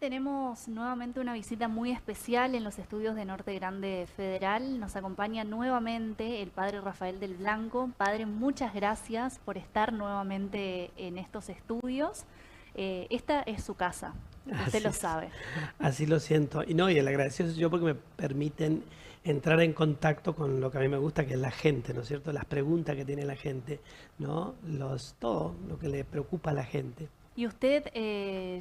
tenemos nuevamente una visita muy especial en los estudios de Norte Grande Federal. Nos acompaña nuevamente el padre Rafael del Blanco. Padre, muchas gracias por estar nuevamente en estos estudios. Esta es su casa, usted Así lo es, sabe. así lo siento. Y no, y el agradecido soy yo porque me permiten entrar en contacto con lo que a mí me gusta, que es la gente, ¿no es cierto? Las preguntas que tiene la gente, ¿no? Todo lo que le preocupa a la gente. Y usted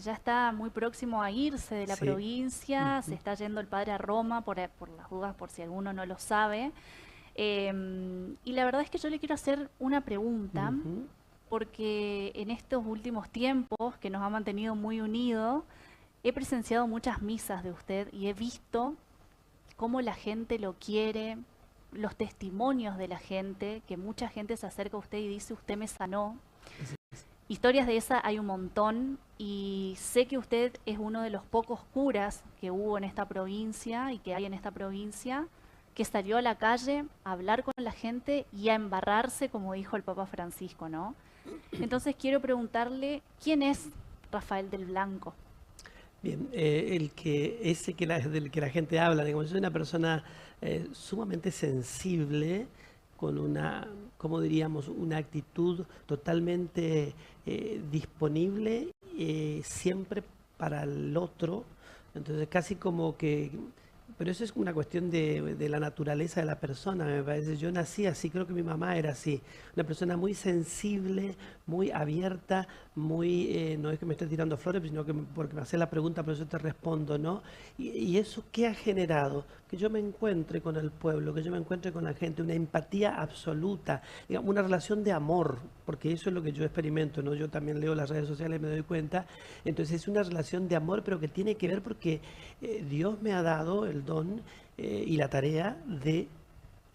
ya está muy próximo a irse de la Sí. provincia, se Ujú, está yendo el padre a Roma por las dudas, por si alguno no lo sabe. Y la verdad es que yo le quiero hacer una pregunta, ujú. porque en estos últimos tiempos que nos ha mantenido muy unidos, he presenciado muchas misas de usted y he visto cómo la gente lo quiere, los testimonios de la gente, que mucha gente se acerca a usted y dice, usted me sanó. Así- Historias de esa hay un montón y sé que usted es uno de los pocos curas que hubo en esta provincia y que hay en esta provincia que salió a la calle a hablar con la gente y a embarrarse, como dijo el Papa Francisco, ¿no? Entonces quiero preguntarle, ¿quién es Rafael del Blanco? Bien, del que la gente habla, digamos, es una persona sumamente sensible, con una, ¿cómo diríamos?, una actitud totalmente disponible, siempre para el otro. Entonces, casi como que, pero eso es una cuestión de la naturaleza de la persona, me parece. Yo nací así, creo que mi mamá era así, una persona muy sensible, muy abierta, muy, no es que me esté tirando flores, sino que porque me hace la pregunta, por eso te respondo, ¿no? Y eso qué ha generado, que yo me encuentre con el pueblo, que yo me encuentre con la gente, una empatía absoluta, digamos, una relación de amor, porque eso es lo que yo experimento, ¿no? Yo también leo las redes sociales y me doy cuenta. Entonces es una relación de amor, pero que tiene que ver porque Dios me ha dado el don y la tarea de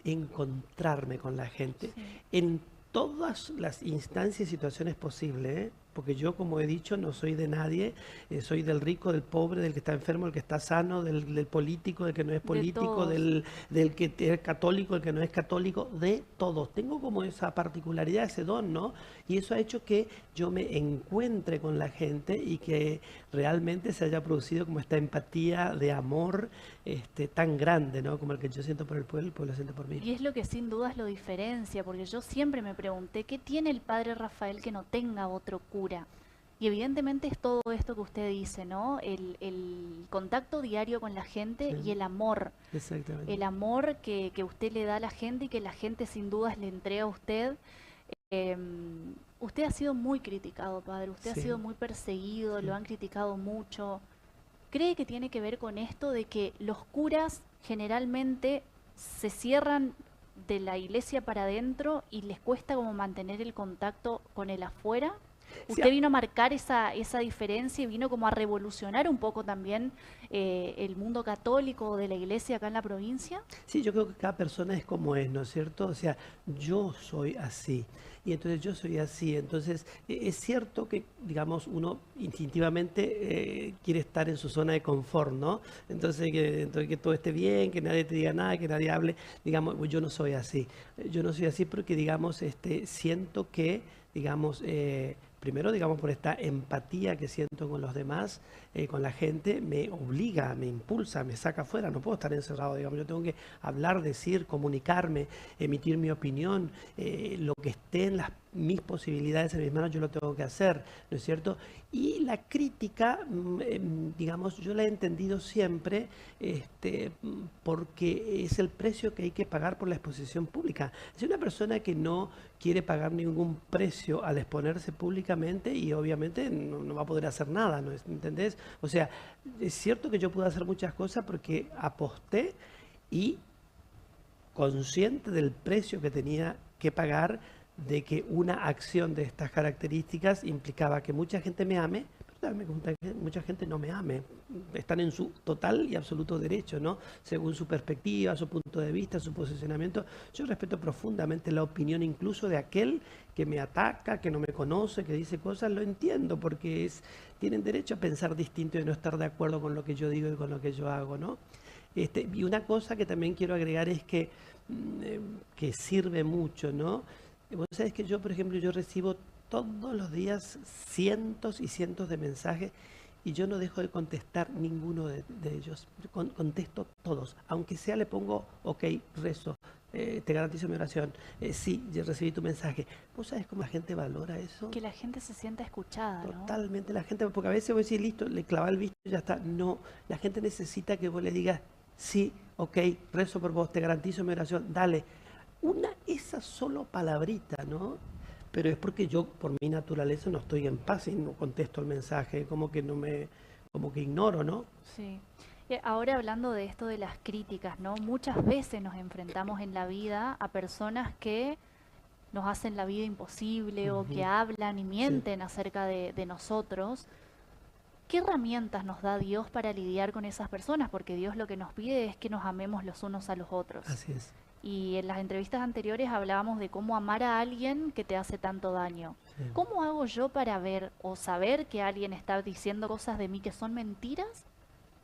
encontrarme con la gente Sí. en todas las instancias y situaciones posibles, ¿eh? Porque yo, como he dicho, no soy de nadie, soy del rico, del pobre, del que está enfermo, del que está sano, del político, del que no es De político, todos. del que es católico, del que no es católico, de todos. Tengo como esa particularidad, ese don, ¿no? Y eso ha hecho que yo me encuentre con la gente y que realmente se haya producido como esta empatía de amor tan grande, ¿no? Como el que yo siento por el pueblo siente por mí. Y es lo que sin dudas lo diferencia, porque yo siempre me pregunté, ¿qué tiene el padre Rafael que no tenga otro cura? Y evidentemente es todo esto que usted dice, ¿no? El contacto diario con la gente Sí, y exactamente. el amor que usted le da a la gente y que la gente sin dudas le entrega a usted. Usted ha sido muy criticado, padre, usted ha Sí, sido muy perseguido, lo sí. han criticado mucho. ¿Cree que tiene que ver con esto de que los curas generalmente se cierran de la iglesia para adentro y les cuesta como mantener el contacto con el afuera? Sí, Usted vino a marcar esa diferencia y vino como a revolucionar un poco también el mundo católico de la iglesia acá en la provincia. sí, yo creo que cada persona es como es, ¿no es cierto? O sea, yo soy así. Y entonces yo soy así. Entonces, es cierto que, digamos, uno instintivamente quiere estar en su zona de confort, ¿no? Entonces que todo esté bien, que nadie te diga nada, que nadie hable. Digamos, pues yo no soy así. Yo no soy así porque, digamos, siento que, digamos, primero, digamos, por esta empatía que siento con los demás, con la gente, me obliga, me impulsa, me saca afuera. No puedo estar encerrado, digamos. Yo tengo que hablar, decir, comunicarme, emitir mi opinión, lo que esté en mis posibilidades, en mis manos, yo lo tengo que hacer, ¿no es cierto? Y la crítica, digamos, yo la he entendido siempre porque es el precio que hay que pagar por la exposición pública. Si una persona que no quiere pagar ningún precio al exponerse públicamente y obviamente no va a poder hacer nada, ¿no? ¿Entendés? O sea, es cierto que yo pude hacer muchas cosas porque aposté y consciente del precio que tenía que pagar, de que una acción de estas características implicaba que mucha gente me ame, pero también mucha gente no me ame. Están en su total y absoluto derecho, ¿no? Según su perspectiva, su punto de vista, su posicionamiento. Yo respeto profundamente la opinión incluso de aquel que me ataca, que no me conoce, que dice cosas, lo entiendo, porque tienen derecho a pensar distinto y no estar de acuerdo con lo que yo digo y con lo que yo hago, ¿no? Y una cosa que también quiero agregar es que sirve mucho, ¿no? Vos sabés que yo, por ejemplo, yo recibo todos los días cientos y cientos de mensajes y yo no dejo de contestar ninguno de ellos. Contesto todos, aunque sea le pongo, ok, rezo, te garantizo mi oración, sí, yo recibí tu mensaje. ¿Vos sabés cómo la gente valora eso? Que la gente se sienta escuchada, ¿no? Totalmente la gente, porque a veces vos decís, listo, le clavás el visto y ya está. No, la gente necesita que vos le digas, sí, ok, rezo por vos, te garantizo mi oración, dale. Esa solo palabrita, ¿no? Pero es porque yo, por mi naturaleza, no estoy en paz y no contesto el mensaje, como que ignoro, ¿no? Sí. Y ahora hablando de esto de las críticas, ¿no? Muchas veces nos enfrentamos en la vida a personas que nos hacen la vida imposible o que Ujú. hablan y Sí, mienten acerca de nosotros. ¿Qué herramientas nos da Dios para lidiar con esas personas? Porque Dios lo que nos pide es que nos amemos los unos a los otros. así es. Y en las entrevistas anteriores hablábamos de cómo amar a alguien que te hace tanto daño. Sí. ¿Cómo hago yo para ver o saber que alguien está diciendo cosas de mí que son mentiras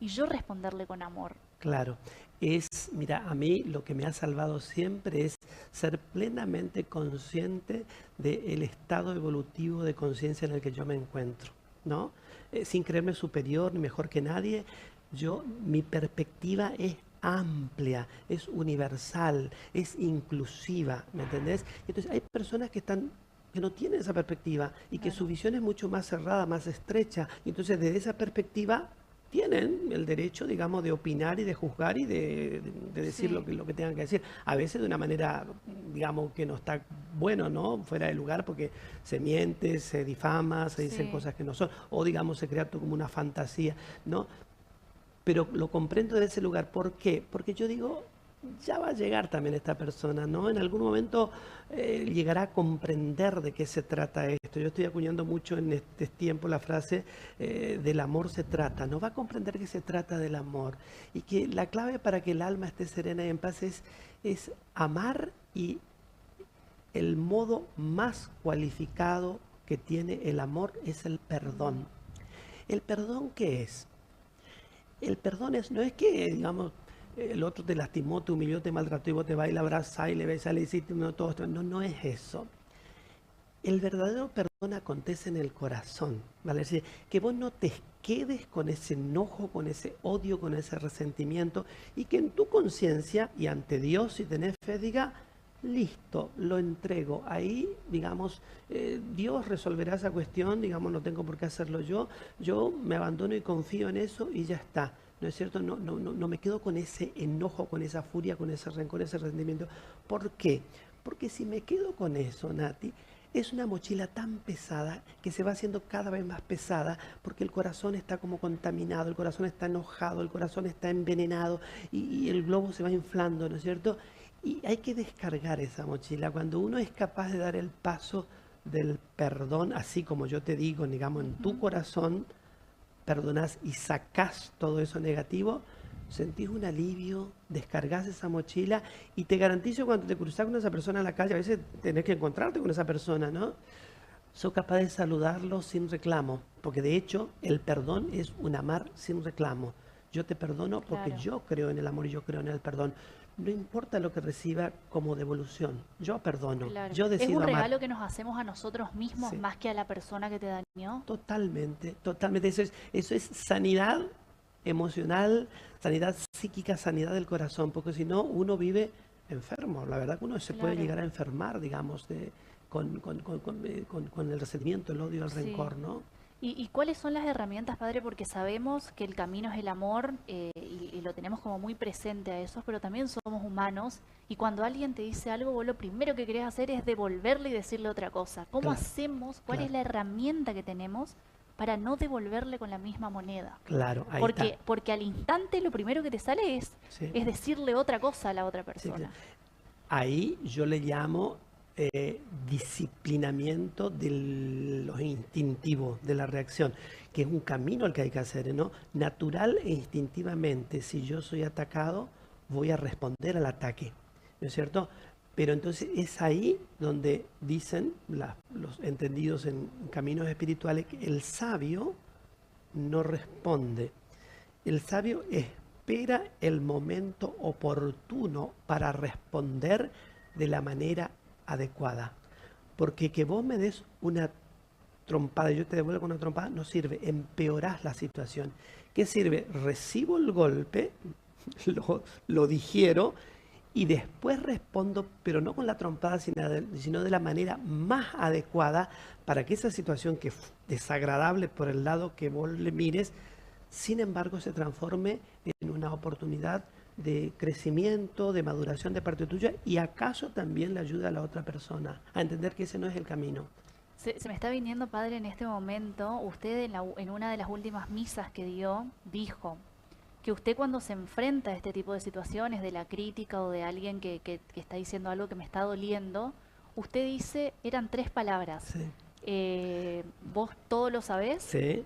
y yo responderle con amor? Claro, mira, a mí lo que me ha salvado siempre es ser plenamente consciente del estado evolutivo de conciencia en el que yo me encuentro, ¿no? Sin creerme superior ni mejor que nadie, mi perspectiva es amplia, es universal, es inclusiva, ¿me entendés? Entonces hay personas que no tienen esa perspectiva y que su Claro. visión es mucho más cerrada, más estrecha, y entonces desde esa perspectiva tienen el derecho, digamos, de opinar y de juzgar y de decir Sí, lo que tengan que decir. A veces de una manera, digamos, que no está bueno, ¿no? Fuera de lugar porque se miente, se difama, se dicen sí. cosas que no son, o digamos, se crea todo como una fantasía, ¿no? Pero lo comprendo de ese lugar. ¿Por qué? Porque yo digo, ya va a llegar también esta persona, ¿no? En algún momento llegará a comprender de qué se trata esto. Yo estoy acuñando mucho en este tiempo la frase del amor se trata, ¿no? Va a comprender que se trata del amor y que la clave para que el alma esté serena y en paz es amar, y el modo más cualificado que tiene el amor es el perdón. ¿El perdón qué es? El perdón no es que, digamos, el otro te lastimó, te humilló, te maltrató y vos te vas y la abrazás y le besás, le hiciste no, todo esto. No, no es eso. El verdadero perdón acontece en el corazón, ¿vale? Es decir, que vos no te quedes con ese enojo, con ese odio, con ese resentimiento, y que en tu conciencia y ante Dios, si tenés fe, diga, listo, lo entrego. Ahí, digamos, Dios resolverá esa cuestión, digamos, no tengo por qué hacerlo yo me abandono y confío en eso y ya está. ¿No es cierto? No me quedo con ese enojo, con esa furia, con ese rencor, ese resentimiento. ¿Por qué? Porque si me quedo con eso, Nati, es una mochila tan pesada que se va haciendo cada vez más pesada porque el corazón está como contaminado, el corazón está enojado, el corazón está envenenado y el globo se va inflando, ¿no es cierto? Y hay que descargar esa mochila. Cuando uno es capaz de dar el paso del perdón, así como yo te digo, digamos, en tu Ujú. corazón, perdonás y sacás todo eso negativo, sentís un alivio, descargas esa mochila y te garantizo cuando te cruzás con esa persona en la calle, a veces tenés que encontrarte con esa persona, ¿no? Sos capaz de saludarlo sin reclamo, porque de hecho el perdón es un amar sin reclamo. Yo te perdono porque Claro. yo creo en el amor y yo creo en el perdón. No importa lo que reciba como devolución, yo perdono, Claro. yo Es decido un amar. regalo que nos hacemos a nosotros mismos Sí. más que a la persona que te dañó. Totalmente, totalmente. Eso es sanidad emocional, sanidad psíquica, sanidad del corazón, porque si no, uno vive enfermo. La verdad que uno se puede Claro. llegar a enfermar, digamos, con el resentimiento, el odio, el Sí. rencor, ¿no? ¿Y cuáles son las herramientas, padre? Porque sabemos que el camino es el amor y lo tenemos como muy presente a eso, pero también somos humanos y cuando alguien te dice algo, vos lo primero que querés hacer es devolverle y decirle otra cosa. ¿Cómo Claro, hacemos? ¿Cuál es claro, la herramienta que tenemos para no devolverle con la misma moneda? claro, ahí está. Porque al instante lo primero que te sale Sí, es decirle otra cosa a la otra sí, claro. persona. Ahí yo le llamo disciplinamiento de lo instintivo, de la reacción, que es un camino al que hay que hacer, ¿no? Natural e instintivamente, si yo soy atacado, voy a responder al ataque, ¿no es cierto? Pero entonces es ahí donde dicen los entendidos en caminos espirituales que el sabio no responde. El sabio espera el momento oportuno para responder de la manera adecuada. Porque que vos me des una trompada y yo te devuelvo con una trompada, no sirve, empeorás la situación. ¿Qué sirve? Recibo el golpe, lo digiero y después respondo, pero no con la trompada, sino de la manera más adecuada para que esa situación que es desagradable por el lado que vos le mires, sin embargo se transforme en una oportunidad de crecimiento, de maduración de parte tuya y acaso también le ayuda a la otra persona a entender que ese no es el camino. Se me está viniendo, padre, en este momento, usted en una de las últimas misas que dio, dijo que usted cuando se enfrenta a este tipo de situaciones, de la crítica o de alguien que está diciendo algo que me está doliendo, usted dice, eran 3 palabras. Sí. Vos todo lo sabés, Sí.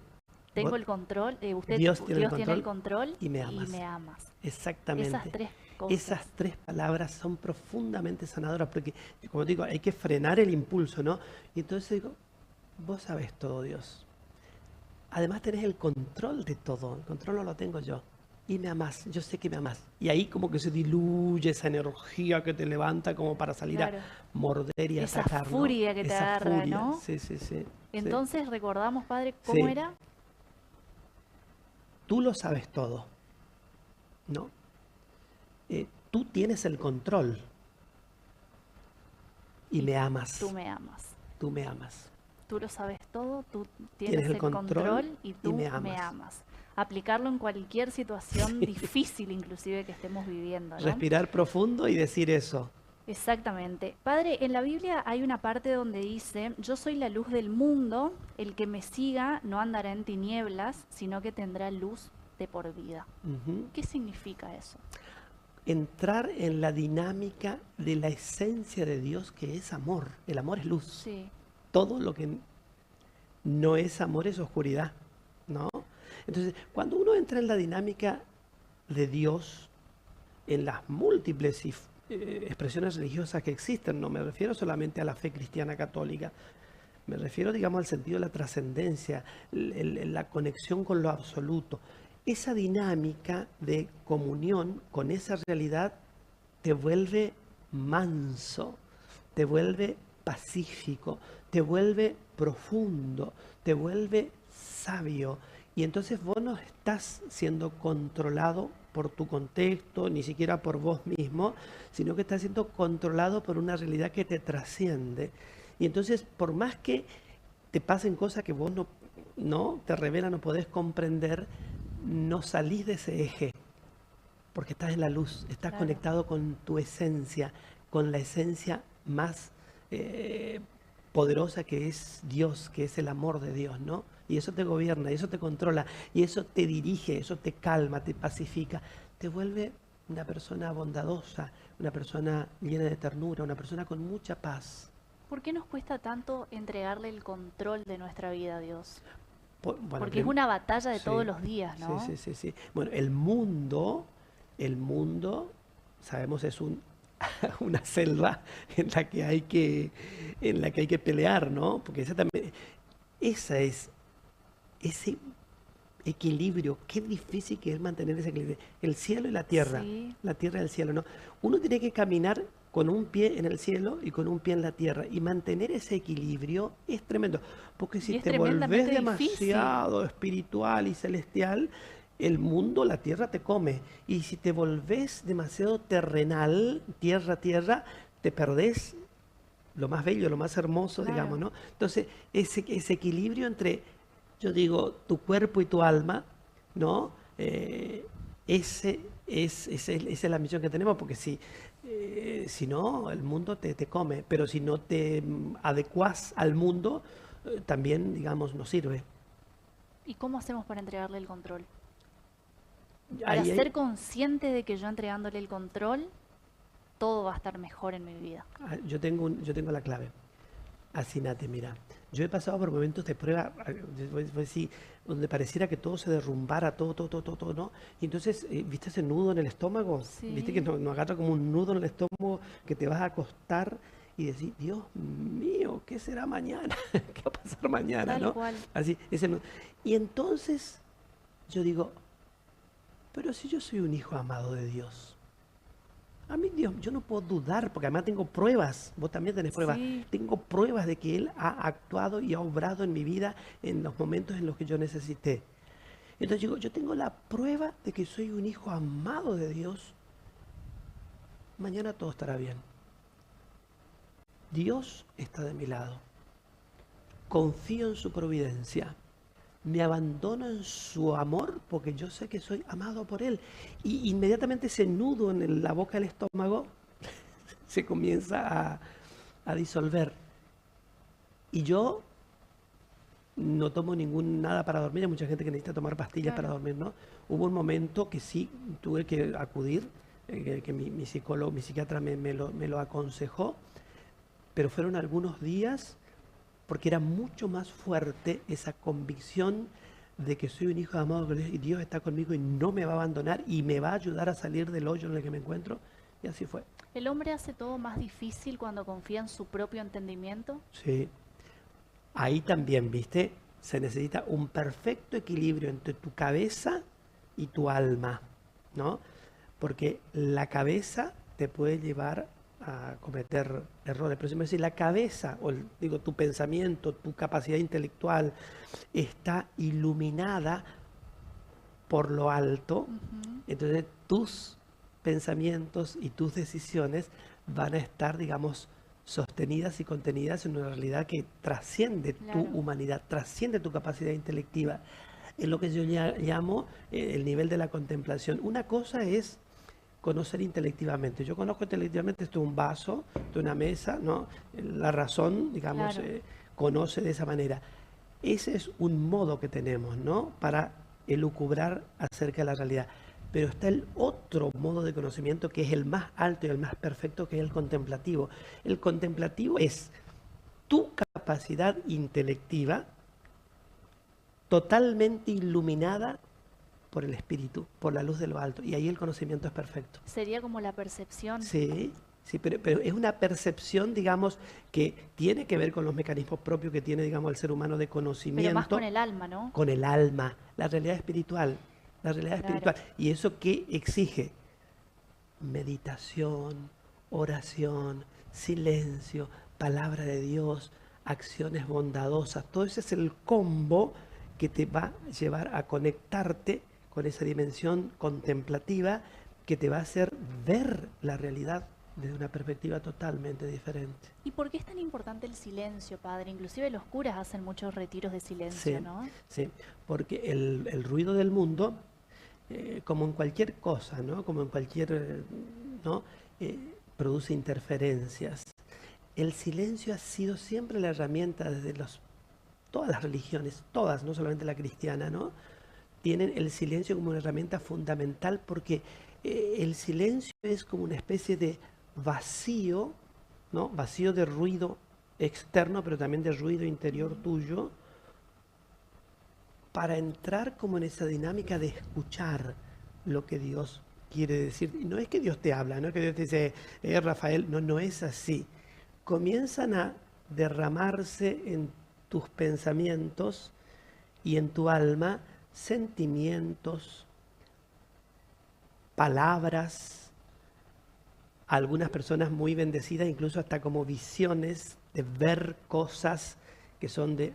tengo Vos- el control, Dios tiene el tiene el control control y me amas. y me amas. Exactamente. Esas 3 cosas. Esas 3 palabras son profundamente sanadoras porque, como digo, hay que frenar el impulso, ¿no? Y entonces digo, vos sabés todo, Dios. Además tenés el control de todo, el control no lo tengo yo. Y me amás, yo sé que me amás. Y ahí como que se diluye esa energía que te levanta como para salir Claro. a morder y Esa atacar, ¿no? furia que te Esa agarra, furia, ¿no? sí, sí, sí. Sí. Entonces, recordamos, padre, ¿cómo Sí. era? Tú lo sabes todo, ¿no? Tú tienes el control y me amas. Tú me amas. Tú me amas. Tú lo sabes todo, tú Tienes tienes el el control control y y tú me me amas. amas. Aplicarlo en cualquier situación difícil, inclusive que estemos viviendo, ¿no? Respirar profundo y decir eso. Exactamente. Padre, en la Biblia hay una parte donde dice, yo soy la luz del mundo, el que me siga no andará en tinieblas, sino que tendrá luz de por vida. Ujú. ¿Qué significa eso? Entrar en la dinámica de la esencia de Dios que es amor. El amor es luz. Sí, Todo lo que no es amor es oscuridad, ¿no? Entonces, cuando uno entra en la dinámica de Dios, en las múltiples expresiones religiosas que existen, no me refiero solamente a la fe cristiana católica, me refiero, digamos, al sentido de la trascendencia, la conexión con lo absoluto. Esa dinámica de comunión con esa realidad te vuelve manso, te vuelve pacífico, te vuelve profundo, te vuelve sabio. Y entonces vos no estás siendo controlado por tu contexto, ni siquiera por vos mismo, sino que estás siendo controlado por una realidad que te trasciende. Y entonces, por más que te pasen cosas que vos no te revelan, no podés comprender, no salís de ese eje, porque estás en la luz, estás claro. conectado con tu esencia, con la esencia más poderosa que es Dios, que es el amor de Dios, ¿no? Y eso te gobierna, y eso te controla, y eso te dirige, eso te calma, te pacifica, te vuelve una persona bondadosa, una persona llena de ternura, una persona con mucha paz. ¿Por qué nos cuesta tanto entregarle el control de nuestra vida a Dios? Bueno, Porque es una batalla de sí, todos los días, sí, ¿no? sí, sí, sí. Bueno, el mundo, sabemos, es una selva en la que hay que pelear, ¿no? Porque esa es ese equilibrio, qué difícil que es mantener ese equilibrio. El cielo y la tierra y el cielo, ¿no? Uno tiene que caminar con un pie en el cielo y con un pie en la tierra. Y mantener ese equilibrio es tremendo. Porque si te volvés demasiado espiritual y celestial, el mundo, la tierra te come. Y si te volvés demasiado terrenal, tierra, tierra, te perdés lo más bello, lo más hermoso, digamos, ¿no? Entonces, ese equilibrio entre, yo digo, tu cuerpo y tu alma, ¿no? Esa es la misión que tenemos, porque si no, el mundo te come, pero si no te adecuás al mundo, también, digamos, no sirve. ¿Y cómo hacemos para entregarle el control? Para Ahí, ser consciente de que yo entregándole el control, todo va a estar mejor en mi vida. yo tengo la clave. Asínate, mira. Yo he pasado por momentos de prueba, donde pareciera que todo se derrumbara, todo, ¿no? Y entonces, ¿viste ese nudo en el estómago? Sí. ¿Viste que nos agarra como un nudo en el estómago que te vas a acostar y decir, Dios mío, ¿qué será mañana? ¿Qué va a pasar mañana, Tal no? cual. Así, ese nudo. Y entonces yo digo, pero si yo soy un hijo amado de Dios, A mí Dios, yo no puedo dudar, porque además tengo pruebas, vos también tenés pruebas, Sí, tengo pruebas de que Él ha actuado y ha obrado en mi vida en los momentos en los que yo necesité. Entonces digo, yo tengo la prueba de que soy un hijo amado de Dios, mañana todo estará bien. Dios está de mi lado, confío en su providencia, me abandono en su amor porque yo sé que soy amado por Él. Y inmediatamente ese nudo en la boca del estómago se comienza a disolver. Y yo no tomo nada para dormir. Hay mucha gente que necesita tomar pastillas para claro. dormir, ¿no? Hubo un momento que sí tuve que acudir, que mi psicólogo, mi psiquiatra me lo aconsejó, pero fueron algunos días porque era mucho más fuerte esa convicción de que soy un hijo amado de Dios y Dios está conmigo y no me va a abandonar y me va a ayudar a salir del hoyo en el que me encuentro. Y así fue. El hombre hace todo más difícil cuando confía en su propio entendimiento. Sí. Ahí también, viste, se necesita un perfecto equilibrio entre tu cabeza y tu alma, ¿no? Porque la cabeza te puede llevar a cometer errores. Pero si me decís, la cabeza, digo, tu pensamiento, tu capacidad intelectual está iluminada por lo alto, Ujú, entonces tus pensamientos y tus decisiones van a estar, digamos, sostenidas y contenidas en una realidad que trasciende tu claro. humanidad, trasciende tu capacidad intelectiva. Es lo que yo llamo el nivel de la contemplación. Una cosa es conocer intelectivamente. Yo conozco intelectivamente, esto es un vaso, esto es una mesa, ¿no? La razón, digamos, Claro. conoce de esa manera. Ese es un modo que tenemos, ¿no? Para elucubrar acerca de la realidad. Pero está el otro modo de conocimiento que es el más alto y el más perfecto, que es el contemplativo. El contemplativo es tu capacidad intelectiva totalmente iluminada por el espíritu, por la luz de lo alto. Y ahí el conocimiento es perfecto. Sería como la percepción, Sí, sí, pero es una percepción, digamos, que tiene que ver con los mecanismos propios que tiene, digamos, el ser humano de pero más con conocimiento, el alma, ¿no? con el alma, la realidad espiritual, la realidad Claro. espiritual. ¿Y eso qué exige? Meditación, oración, silencio, palabra de Dios, acciones bondadosas. Todo ese es el combo que te va a llevar a conectarte con esa dimensión contemplativa que te va a hacer ver la realidad desde una perspectiva totalmente diferente. ¿Y por qué es tan importante el silencio, padre? Inclusive los curas hacen muchos retiros de silencio, Sí, ¿no? sí, porque el ruido del mundo, como en cualquier cosa, ¿no? Como en cualquier, ¿no? Produce interferencias. El silencio ha sido siempre la herramienta desde todas las religiones, todas, no solamente la cristiana, ¿no? Tienen el silencio como una herramienta fundamental porque el silencio es como una especie de vacío, ¿no? Vacío de ruido externo, pero también de ruido interior Mm, tuyo, para entrar como en esa dinámica de escuchar lo que Dios quiere decir. Y no es que Dios te habla, no es que Dios te dice, Rafael, no, no es así. Comienzan a derramarse en tus pensamientos y en tu alma sentimientos, palabras, algunas personas muy bendecidas, incluso hasta como visiones de ver cosas que son de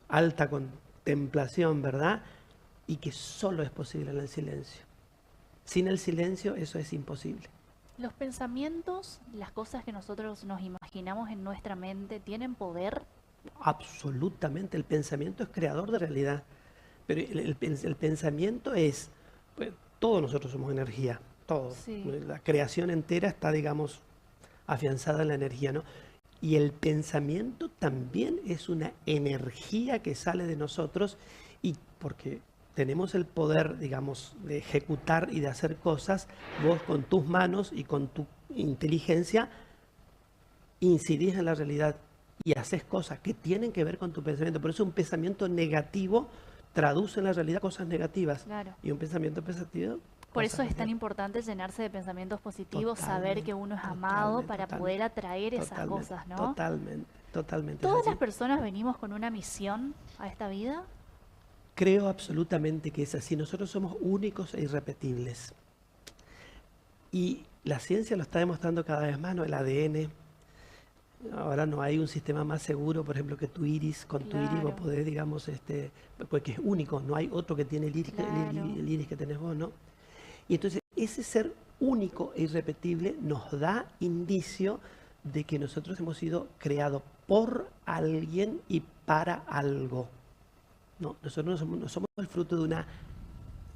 alta contemplación, ¿verdad? Y que solo es posible en el silencio. Sin el silencio eso es imposible. Los pensamientos, las cosas que nosotros nos imaginamos en nuestra mente, ¿tienen poder? Absolutamente, el pensamiento es creador de realidad, pero el pensamiento es, pues, todos nosotros somos energía, todo. Sí. La creación entera está, digamos, afianzada en la energía, ¿no? Y el pensamiento también es una energía que sale de nosotros y porque tenemos el poder, digamos, de ejecutar y de hacer cosas, vos con tus manos y con tu inteligencia incidís en la realidad y haces cosas que tienen que ver con tu pensamiento. Por eso un pensamiento negativo traduce en la realidad cosas negativas Claro. y un pensamiento positivo, Por cosas eso es tan positivas. importante llenarse de pensamientos positivos, saber que Totalmente, uno es amado totalmente, para poder totalmente, atraer esas totalmente, cosas, ¿no? totalmente, totalmente es ¿Todas las así. personas venimos con una misión a esta vida? Creo absolutamente que es así. Nosotros somos únicos e irrepetibles. Y la ciencia lo está demostrando cada vez más, ¿no? El ADN. Ahora no hay un sistema más seguro, por ejemplo, que tu iris. Con tu iris vos Claro, podés, digamos, porque es único, no hay otro que tiene claro, el iris que tenés vos, ¿no? Y entonces ese ser único e irrepetible nos da indicio de que nosotros hemos sido creados por alguien y para algo. No, nosotros no somos el fruto de una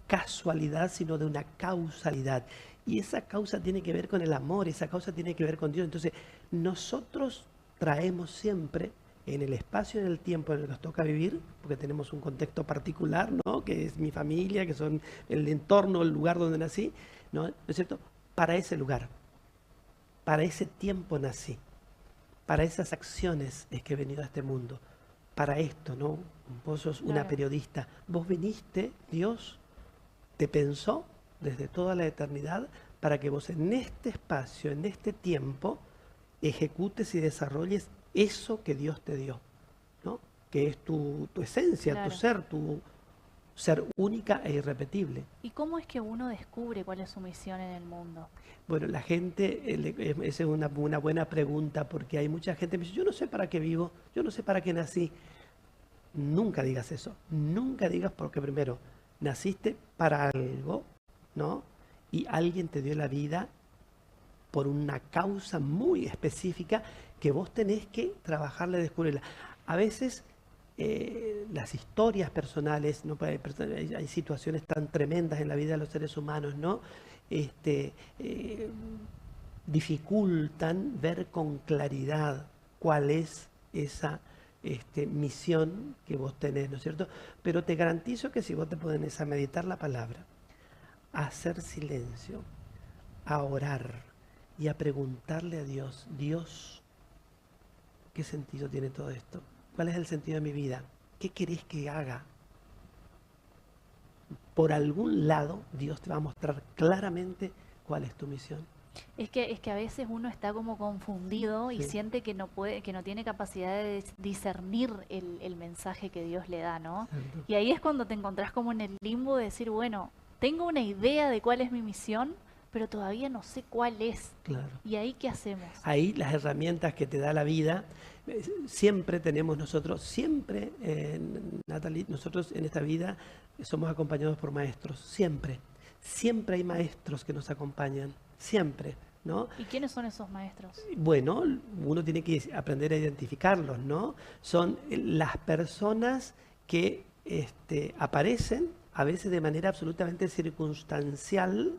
casualidad, sino de una causalidad. Y esa causa tiene que ver con el amor, esa causa tiene que ver con Dios. Entonces, nosotros traemos siempre en el espacio y en el tiempo en el que nos toca vivir, porque tenemos un contexto particular, ¿no? Que es mi familia, que son el entorno, el lugar donde nací, ¿no? ¿No es cierto? Para ese lugar, para ese tiempo nací, para esas acciones es que he venido a este mundo, para esto, ¿no? Vos sos una claro. periodista, vos viniste, Dios te pensó desde toda la eternidad para que vos en este espacio, en este tiempo, ejecutes y desarrolles eso que Dios te dio, ¿no? Que es tu esencia, Claro. tu ser única e irrepetible. ¿Y cómo es que uno descubre cuál es su misión en el mundo? Bueno, la gente, esa es una buena pregunta porque hay mucha gente que me dice, yo no sé para qué vivo, yo no sé para qué nací. Nunca digas eso, nunca digas porque primero, naciste para algo, ¿no? Y alguien te dio la vida por una causa muy específica que vos tenés que trabajarla y descubrirla. A veces las historias personales, ¿no? Hay situaciones tan tremendas en la vida de los seres humanos, ¿no? Este, eh, dificultan ver con claridad cuál es esa misión que vos tenés, ¿no es cierto? Pero te garantizo que si vos te pones a meditar la palabra, a hacer silencio, a orar y a preguntarle a Dios, Dios, ¿qué sentido tiene todo esto? ¿Cuál es el sentido de mi vida? ¿Qué querés que haga? Por algún lado, Dios te va a mostrar claramente cuál es tu misión. Es que a veces uno está como confundido y Sí, siente que no puede, que no tiene capacidad de discernir el mensaje que Dios le da, ¿no? exacto. Y ahí es cuando te encontrás como en el limbo de decir, bueno, tengo una idea de cuál es mi misión, pero todavía no sé cuál es. Claro. ¿Y ahí qué hacemos? Ahí las herramientas que te da la vida, siempre tenemos nosotros, siempre, Natalie, nosotros en esta vida somos acompañados por maestros, siempre. Siempre hay maestros que nos acompañan, siempre, ¿no? ¿Y quiénes son esos maestros? Bueno, uno tiene que aprender a identificarlos, ¿no? Son las personas que aparecen a veces de manera absolutamente circunstancial.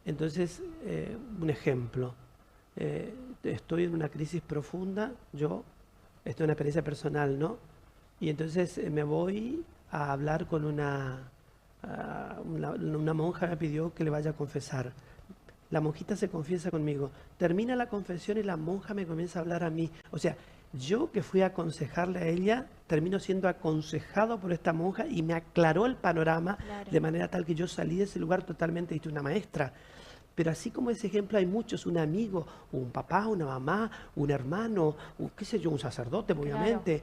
Entonces, un ejemplo, estoy en una crisis profunda, esto es una experiencia personal, ¿no? Y entonces me voy a hablar con una monja me pidió que le vaya a confesar. La monjita se confiesa conmigo, termina la confesión y la monja me comienza a hablar a mí. O sea, yo que fui a aconsejarle a ella, termino siendo aconsejado por esta monja y me aclaró el panorama Claro, de manera tal que yo salí de ese lugar totalmente distinto, una maestra. Pero así como ese ejemplo hay muchos, un amigo, un papá, una mamá, un hermano, qué sé yo, un sacerdote, claro. obviamente,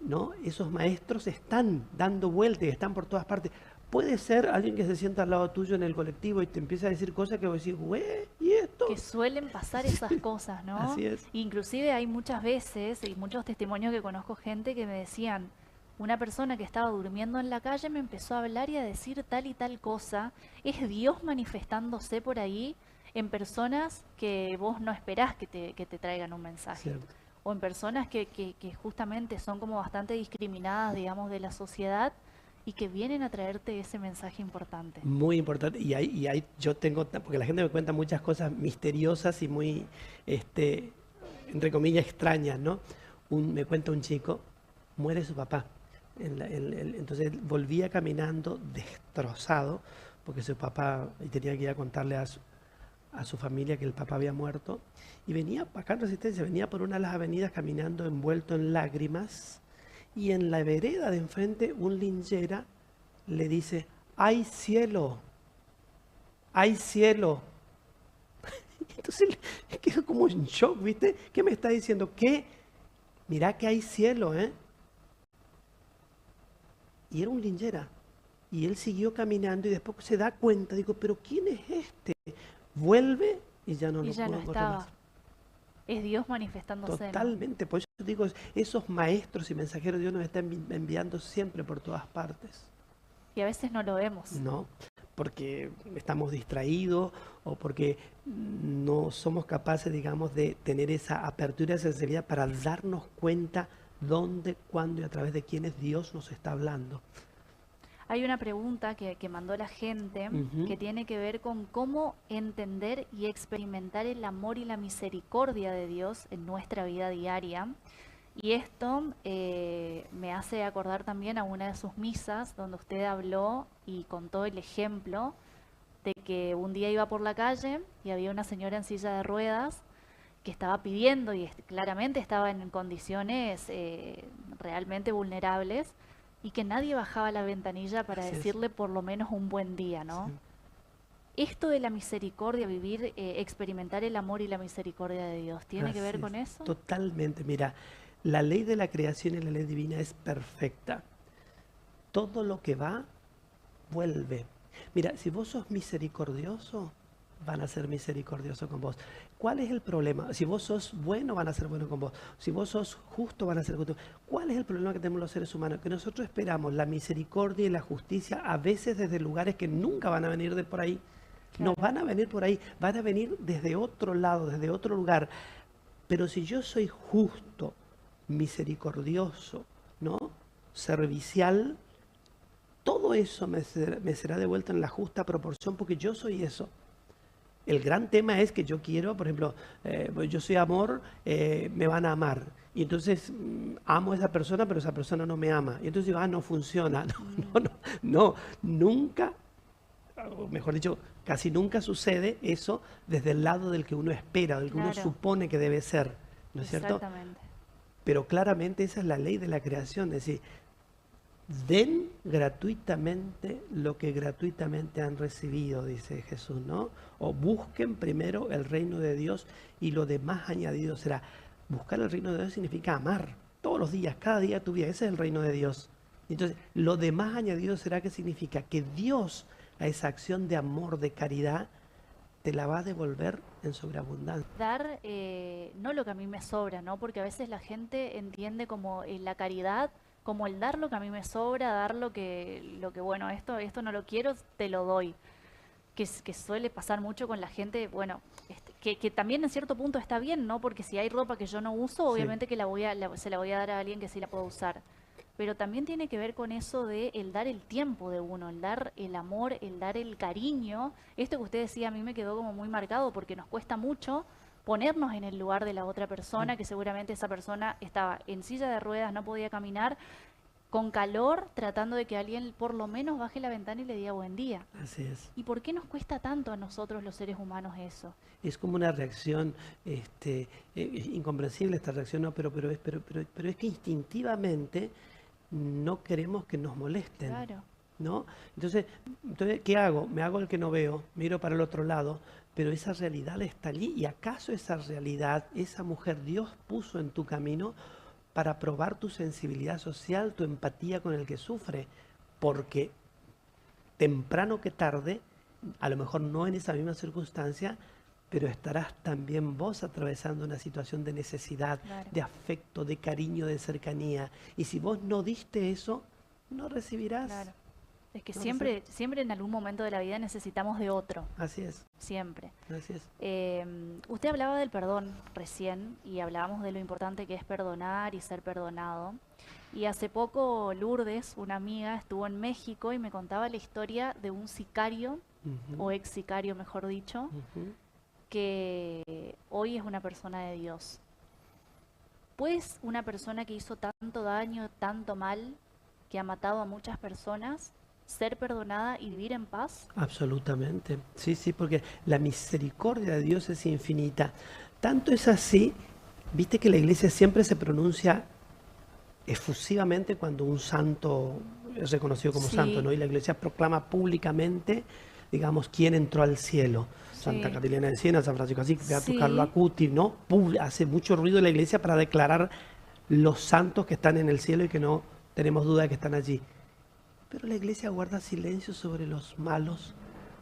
¿no? Esos maestros están dando vueltas y están por todas partes. Puede ser alguien que se sienta al lado tuyo en el colectivo y te empieza a decir cosas que vos decís, güey, ¿y Que esto? suelen pasar esas cosas, ¿no? Así es. Inclusive hay muchas veces y muchos testimonios que conozco gente que me decían, una persona que estaba durmiendo en la calle me empezó a hablar y a decir tal y tal cosa. Es Dios manifestándose por ahí en personas que vos no esperás que te traigan un mensaje. Cierto. O en personas que justamente son como bastante discriminadas, digamos, de la sociedad y que vienen a traerte ese mensaje importante. Muy importante. Yo tengo, porque la gente me cuenta muchas cosas misteriosas y muy, entre comillas, extrañas, ¿no? Me cuenta un chico, muere su papá. Entonces volvía caminando destrozado, porque su papá, y tenía que ir a contarle a su familia que el papá había muerto. Y venía acá en Resistencia, venía por una de las avenidas caminando envuelto en lágrimas. Y en la vereda de enfrente, un linchera le dice, ¡ay cielo! ¡Ay cielo! Entonces quedó como en shock, ¿viste? ¿Qué me está diciendo? ¿Qué? Mirá que hay cielo, ¿eh? Y era un linchera. Y él siguió caminando y después se da cuenta, digo, pero ¿quién es este? vuelve y ya no Y lo ya no encuentra más. estaba. Es Dios manifestándose, ¿no? Totalmente, por eso digo, esos maestros y mensajeros de Dios nos están enviando siempre por todas partes. Y a veces no lo vemos. No, porque estamos distraídos o porque no somos capaces, digamos, de tener esa apertura, esa sensibilidad para darnos cuenta dónde, cuándo y a través de quiénes Dios nos está hablando. Hay una pregunta que mandó la gente que tiene que ver con cómo entender y experimentar el amor y la misericordia de Dios en nuestra vida diaria. Y esto me hace acordar también a una de sus misas donde usted habló y contó el ejemplo de que un día iba por la calle y había una señora en silla de ruedas que estaba pidiendo y claramente estaba en condiciones realmente vulnerables y que nadie bajaba la ventanilla para Así es. decirle por lo menos un buen día, ¿no? Sí. Esto de la misericordia, vivir, experimentar el amor y la misericordia de Dios, ¿tiene que ver Así con es. eso? Totalmente, mira, la ley de la creación y la ley divina es perfecta. Todo lo que va, vuelve. Mira, si vos sos misericordioso, van a ser misericordiosos con vos. ¿Cuál es el problema? Si vos sos bueno, van a ser buenos con vos. Si vos sos justo, van a ser justos. ¿Cuál es el problema que tenemos los seres humanos? Que nosotros esperamos la misericordia y la justicia a veces desde lugares que nunca van a venir de por ahí. No Claro. van a venir por ahí, van a venir desde otro lado, desde otro lugar. Pero si yo soy justo, misericordioso, ¿no? Servicial, todo eso me será devuelto en la justa proporción porque yo soy eso. El gran tema es que yo quiero, por ejemplo, yo soy amor, me van a amar. Y entonces amo a esa persona, pero esa persona no me ama. Y entonces digo, no funciona. No, nunca, o mejor dicho, casi nunca sucede eso desde el lado del que uno espera, del que uno Claro. supone que debe ser. ¿No es cierto? Exactamente. Pero claramente esa es la ley de la creación, es decir, den gratuitamente lo que gratuitamente han recibido, dice Jesús, ¿no? O busquen primero el reino de Dios y lo demás añadido será. Buscar el reino de Dios significa amar todos los días, cada día de tu vida, ese es el reino de Dios. Entonces, lo demás añadido será que significa que Dios a esa acción de amor, de caridad, te la va a devolver en sobreabundancia. Dar no lo que a mí me sobra, ¿no? Porque a veces la gente entiende como la caridad, como el dar lo que a mí me sobra, dar bueno, esto no lo quiero, te lo doy. Que suele pasar mucho con la gente, bueno, que también en cierto punto está bien, ¿no? Porque si hay ropa que yo no uso, Sí. obviamente que se la voy a dar a alguien que sí la puedo usar. Pero también tiene que ver con eso de el dar el tiempo de uno, el dar el amor, el dar el cariño. Esto que usted decía a mí me quedó como muy marcado porque nos cuesta mucho ponernos en el lugar de la otra persona, que seguramente esa persona estaba en silla de ruedas, no podía caminar, con calor, tratando de que alguien por lo menos baje la ventana y le diga buen día. Así es. ¿Y por qué nos cuesta tanto a nosotros los seres humanos eso? Es como una reacción incomprensible esta reacción, ¿no? Pero es que instintivamente no queremos que nos molesten, Claro, ¿no? Entonces, ¿qué hago? Me hago el que no veo, miro para el otro lado, pero esa realidad está allí. ¿Y acaso esa realidad, esa mujer Dios puso en tu camino para probar tu sensibilidad social, tu empatía con el que sufre? Porque temprano que tarde, a lo mejor no en esa misma circunstancia, pero estarás también vos atravesando una situación de necesidad, claro, de afecto, de cariño, de cercanía. Y si vos no diste eso, no recibirás. claro. Es que No siempre en algún momento de la vida necesitamos de otro, Así es, siempre. así es. Usted hablaba del perdón recién y hablábamos de lo importante que es perdonar y ser perdonado. Y hace poco Lourdes, una amiga, estuvo en México y me contaba la historia de un sicario, o ex sicario mejor dicho, Ujú. que hoy es una persona de Dios. ¿Pues una persona que hizo tanto daño, tanto mal, que ha matado a muchas personas, ser perdonada y vivir en paz? Absolutamente. Sí, sí, porque la misericordia de Dios es infinita. Tanto es así, viste que la iglesia siempre se pronuncia efusivamente cuando un santo es reconocido como santo, ¿no? Sí, Y la iglesia proclama públicamente, digamos, quién entró al cielo. Santa sí, Catalina de Siena, San Francisco Asís, Beato Carlo sí, Acuti, ¿no? Hace mucho ruido la iglesia para declarar los santos que están en el cielo y que no tenemos duda de que están allí. Pero la iglesia guarda silencio sobre los malos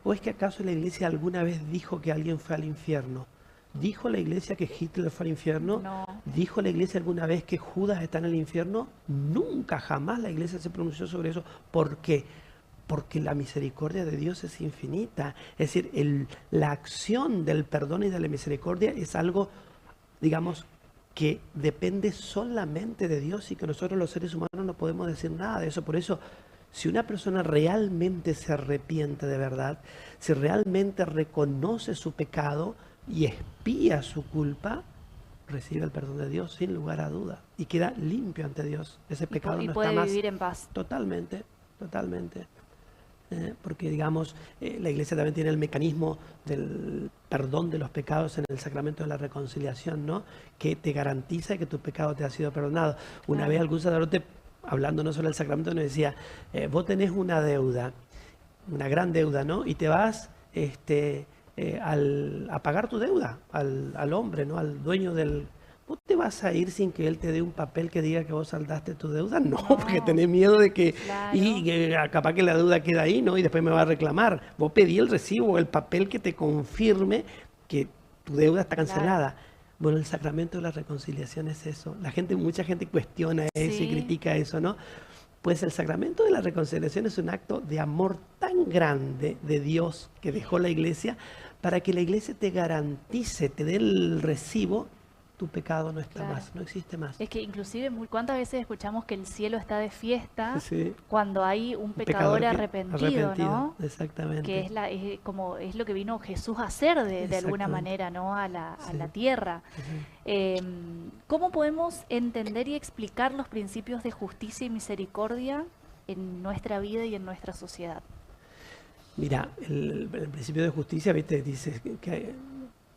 ¿O es que acaso la iglesia alguna vez dijo que alguien fue al infierno? ¿Dijo la iglesia que Hitler fue al infierno? No. ¿Dijo la iglesia alguna vez que Judas está en el infierno? Nunca, jamás la iglesia se pronunció sobre eso. ¿Por qué? Porque la misericordia de Dios es infinita. Es decir, la acción del perdón y de la misericordia es algo, digamos, que depende solamente de Dios y que nosotros los seres humanos no podemos decir nada de eso. Por eso, si una persona realmente se arrepiente de verdad, si realmente reconoce su pecado y expía su culpa, recibe el perdón de Dios sin lugar a duda y queda limpio ante Dios. Ese pecado Y no puede está más. vivir en paz. Totalmente, totalmente. Porque digamos, la iglesia también tiene el mecanismo del perdón de los pecados en el sacramento de la reconciliación, ¿no? Que te garantiza que tu pecado te ha sido perdonado. Una Claro. vez algún sacerdote, hablando no sobre el sacramento, nos decía, vos tenés una deuda, una gran deuda, ¿no? Y te vas a pagar tu deuda al hombre, ¿no? Al dueño del... ¿Vos te vas a ir sin que él te dé un papel que diga que vos saldaste tu deuda? No, porque tenés miedo de que... Claro. Y capaz que la deuda queda ahí, ¿no? Y después me va a reclamar. Vos pedí el recibo, el papel que te confirme que tu deuda está cancelada. Claro. Bueno, el sacramento de la reconciliación es eso. Mucha gente cuestiona eso y Sí. critica eso, ¿no? Pues el sacramento de la reconciliación es un acto de amor tan grande de Dios que dejó la iglesia para que la iglesia te garantice, te dé el recibo, tu pecado no está Claro. más, no existe más. Es que inclusive ¿cuántas veces escuchamos que el cielo está de fiesta Sí, cuando hay un pecador que- arrepentido, ¿no? Exactamente. Que es como es lo que vino Jesús a hacer de alguna Exactamente. manera, ¿no? A la Sí. tierra. Ujú. ¿Cómo podemos entender y explicar los principios de justicia y misericordia en nuestra vida y en nuestra sociedad? Mira, el principio de justicia, ¿viste? Dice que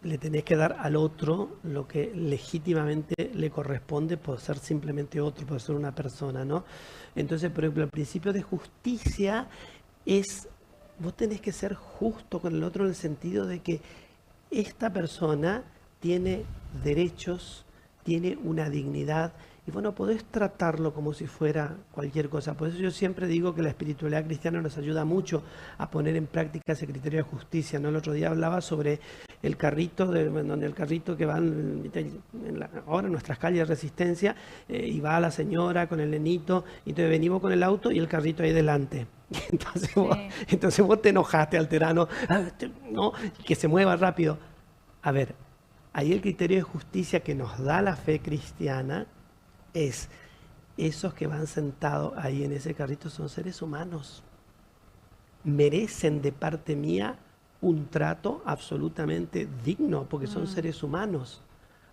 le tenés que dar al otro lo que legítimamente le corresponde por ser simplemente otro, por ser una persona, ¿no? Entonces, por ejemplo, el principio de justicia es, vos tenés que ser justo con el otro en el sentido de que esta persona tiene derechos, tiene una dignidad, y bueno, podés tratarlo como si fuera cualquier cosa. Por eso yo siempre digo que la espiritualidad cristiana nos ayuda mucho a poner en práctica ese criterio de justicia, ¿no? El otro día hablaba sobre el carrito, donde el carrito que va ahora en nuestras calles de Resistencia, y va la señora con el nenito, y entonces venimos con el auto y el carrito ahí delante. Entonces, entonces vos te enojaste, alterano, ¿no? Que se mueva rápido. A ver, ahí el criterio de justicia que nos da la fe cristiana es, esos que van sentados ahí en ese carrito son seres humanos. Merecen de parte mía un trato absolutamente digno, porque son seres humanos.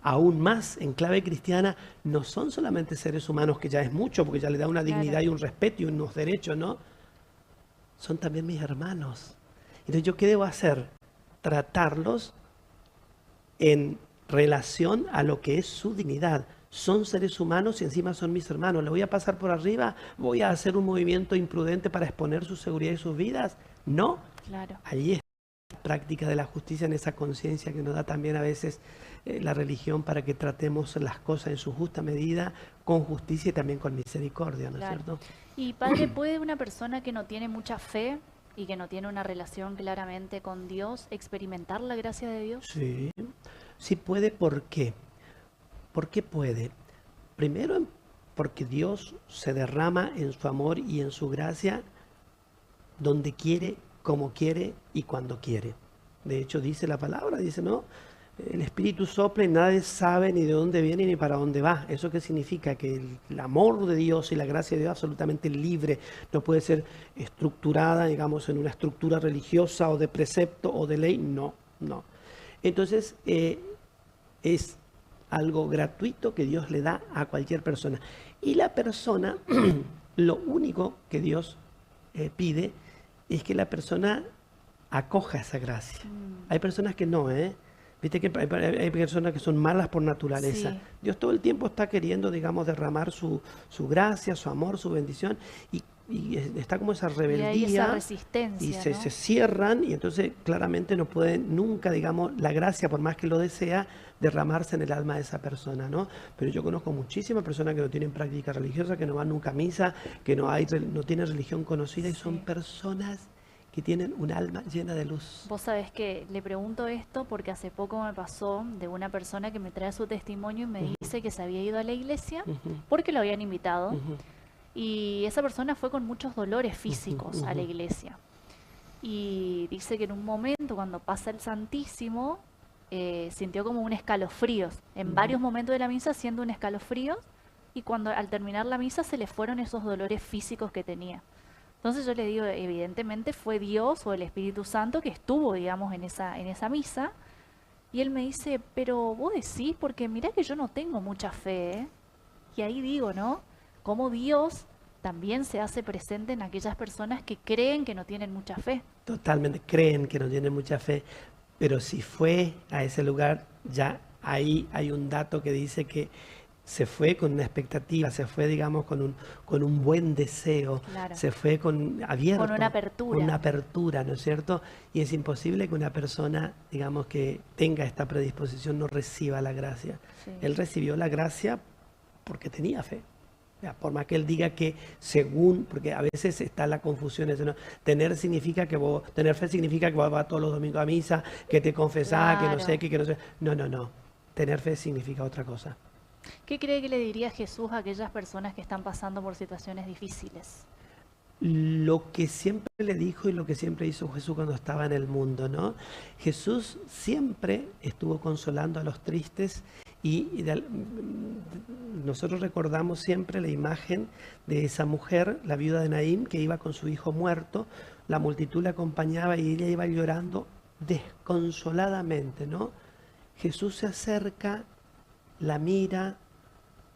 Aún más, en clave cristiana, no son solamente seres humanos, que ya es mucho, porque ya le da una dignidad y un respeto y unos derechos, ¿no? Son también mis hermanos. Entonces, ¿yo qué debo hacer? Tratarlos en relación a lo que es su dignidad. Son seres humanos y encima son mis hermanos. ¿Le voy a pasar por arriba? ¿Voy a hacer un movimiento imprudente para exponer su seguridad y sus vidas? No. Claro. Allí está la práctica de la justicia, en esa conciencia que nos da también a veces la religión, para que tratemos las cosas en su justa medida, con justicia y también con misericordia, ¿no es Claro. cierto? Y padre, ¿puede una persona que no tiene mucha fe y que no tiene una relación claramente con Dios experimentar la gracia de Dios? Sí, sí puede. ¿Por qué? ¿Por qué puede? Primero, porque Dios se derrama en su amor y en su gracia donde quiere, como quiere y cuando quiere. De hecho, dice la palabra, dice, ¿no? El Espíritu sopla y nadie sabe ni de dónde viene ni para dónde va. ¿Eso qué significa? Que el amor de Dios y la gracia de Dios es absolutamente libre. No puede ser estructurada, digamos, en una estructura religiosa o de precepto o de ley. No, no. Entonces, es algo gratuito que Dios le da a cualquier persona. Y la persona, lo único que Dios pide es que la persona acoja esa gracia. Hay personas que no, Viste que hay personas que son malas por naturaleza. Sí. Dios todo el tiempo está queriendo, digamos, derramar su gracia, su amor, su bendición, y está como esa Y rebeldía. hay esa resistencia, Y ¿no? se cierran, y entonces claramente no pueden nunca, digamos, la gracia, por más que lo desea, derramarse en el alma de esa persona, ¿no? Pero yo conozco muchísimas personas que no tienen práctica religiosa, que no van nunca a misa, que no tienen religión conocida, y son Sí. personas que tienen un alma llena de luz. Vos sabés que le pregunto esto porque hace poco me pasó de una persona que me trae su testimonio y me dice que se había ido a la iglesia porque lo habían invitado y esa persona fue con muchos dolores físicos a la iglesia. Y dice que en un momento cuando pasa el Santísimo sintió como un escalofrío. En varios momentos de la misa siendo un escalofrío y cuando al terminar la misa se le fueron esos dolores físicos que tenía. Entonces yo le digo, evidentemente fue Dios o el Espíritu Santo que estuvo, digamos, en esa misa. Y él me dice, pero vos decís, porque mirá que yo no tengo mucha fe, ¿eh? Y ahí digo, ¿no? Cómo Dios también se hace presente en aquellas personas que creen que no tienen mucha fe. Totalmente, creen que no tienen mucha fe, pero si fue a ese lugar, ya ahí hay un dato que dice que se fue con una expectativa, se fue, digamos, con un buen deseo, Claro. se fue abierto, Con una apertura. con una apertura, ¿no es cierto? Y es imposible que una persona, digamos, que tenga esta predisposición no reciba la gracia. Sí. Él recibió la gracia porque tenía fe. Por más que él diga que según, porque a veces está la confusión, ¿no? Tener fe significa que vos vas todos los domingos a misa, que te confesás, que no sé qué, que no sé. No. Tener fe significa otra cosa. ¿Qué cree que le diría Jesús a aquellas personas que están pasando por situaciones difíciles? Lo que siempre le dijo y lo que siempre hizo Jesús cuando estaba en el mundo, ¿no? Jesús siempre estuvo consolando a los tristes nosotros recordamos siempre la imagen de esa mujer, la viuda de Naín, que iba con su hijo muerto, la multitud la acompañaba y ella iba llorando desconsoladamente, ¿no? Jesús se acerca, la mira,